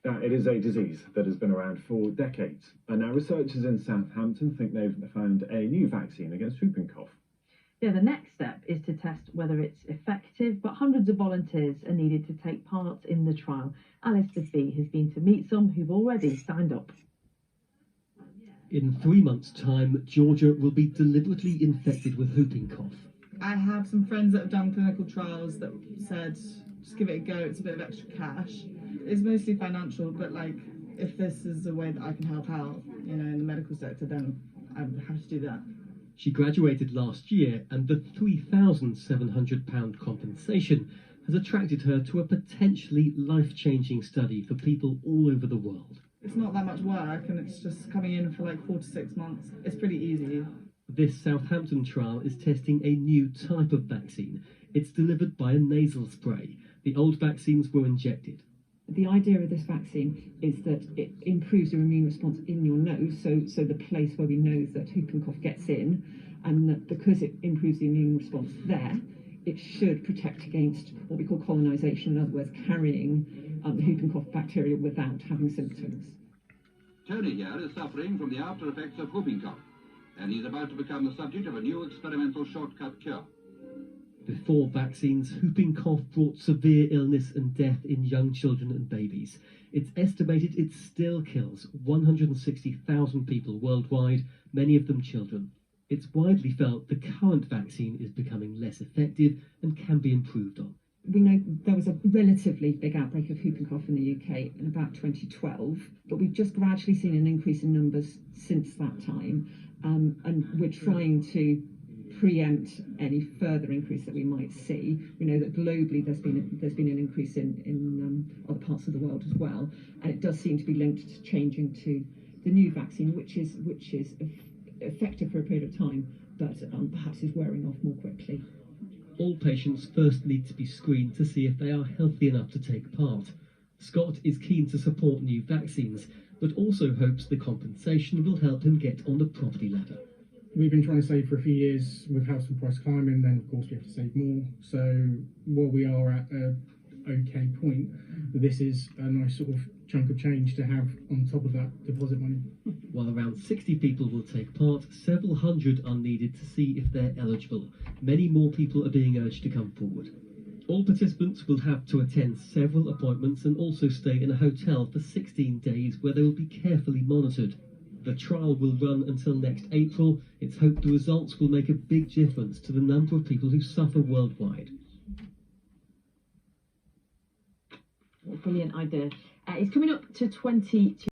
that it is a disease that has been around for decades. And now researchers in Southampton think they've found a new vaccine against whooping cough. Yeah, the next step is to test whether it's effective, but hundreds of volunteers are needed to take part in the trial. Alice, the Bee, has been to meet some who've already signed up. In 3 months' time, Georgia will be deliberately infected with whooping cough. I have some friends that have done clinical trials that said, just give it a go, it's a bit of extra cash. It's mostly financial, but like, if this is a way that I can help out, you know, in the medical sector, then I would have to do that. She graduated last year, and the £3,700 compensation has attracted her to a potentially life-changing study for people all over the world. It's not that much work, and it's just coming in for like 4 to 6 months. It's pretty easy. This Southampton trial is testing a new type of vaccine. It's delivered by a nasal spray. The old vaccines were injected. The idea of this vaccine is that it improves your immune response in your nose, so the place where we know that whooping cough gets in, and that because it improves the immune response there, it should protect against what we call colonisation, in other words, carrying the whooping cough bacteria without having symptoms. Tony here is suffering from the after effects of whooping cough, and he's about to become the subject of a new experimental shortcut cure. Before vaccines, whooping cough brought severe illness and death in young children and babies. It's estimated it still kills 160,000 people worldwide, many of them children. It's widely felt the current vaccine is becoming less effective and can be improved on. We know there was a relatively big outbreak of whooping cough in the UK in about 2012, but we've just gradually seen an increase in numbers since that time, and we're trying to preempt any further increase that we might see. We know that globally there's been an increase in other parts of the world as well, and it does seem to be linked to changing to the new vaccine, which is effective for a period of time, but perhaps is wearing off more quickly. All patients first need to be screened to see if they are healthy enough to take part. Scott is keen to support new vaccines, but also hopes the compensation will help him get on the property ladder. We've been trying to save for a few years with house and price climbing, then of course we have to save more. So while we are at an okay point, this is a nice sort of chunk of change to have on top of that deposit money. While around 60 people will take part, several hundred are needed to see if they're eligible. Many more people are being urged to come forward. All participants will have to attend several appointments and also stay in a hotel for 16 days where they will be carefully monitored. The trial will run until next April. It's hoped the results will make a big difference to the number of people who suffer worldwide. Brilliant idea. It's coming up to 20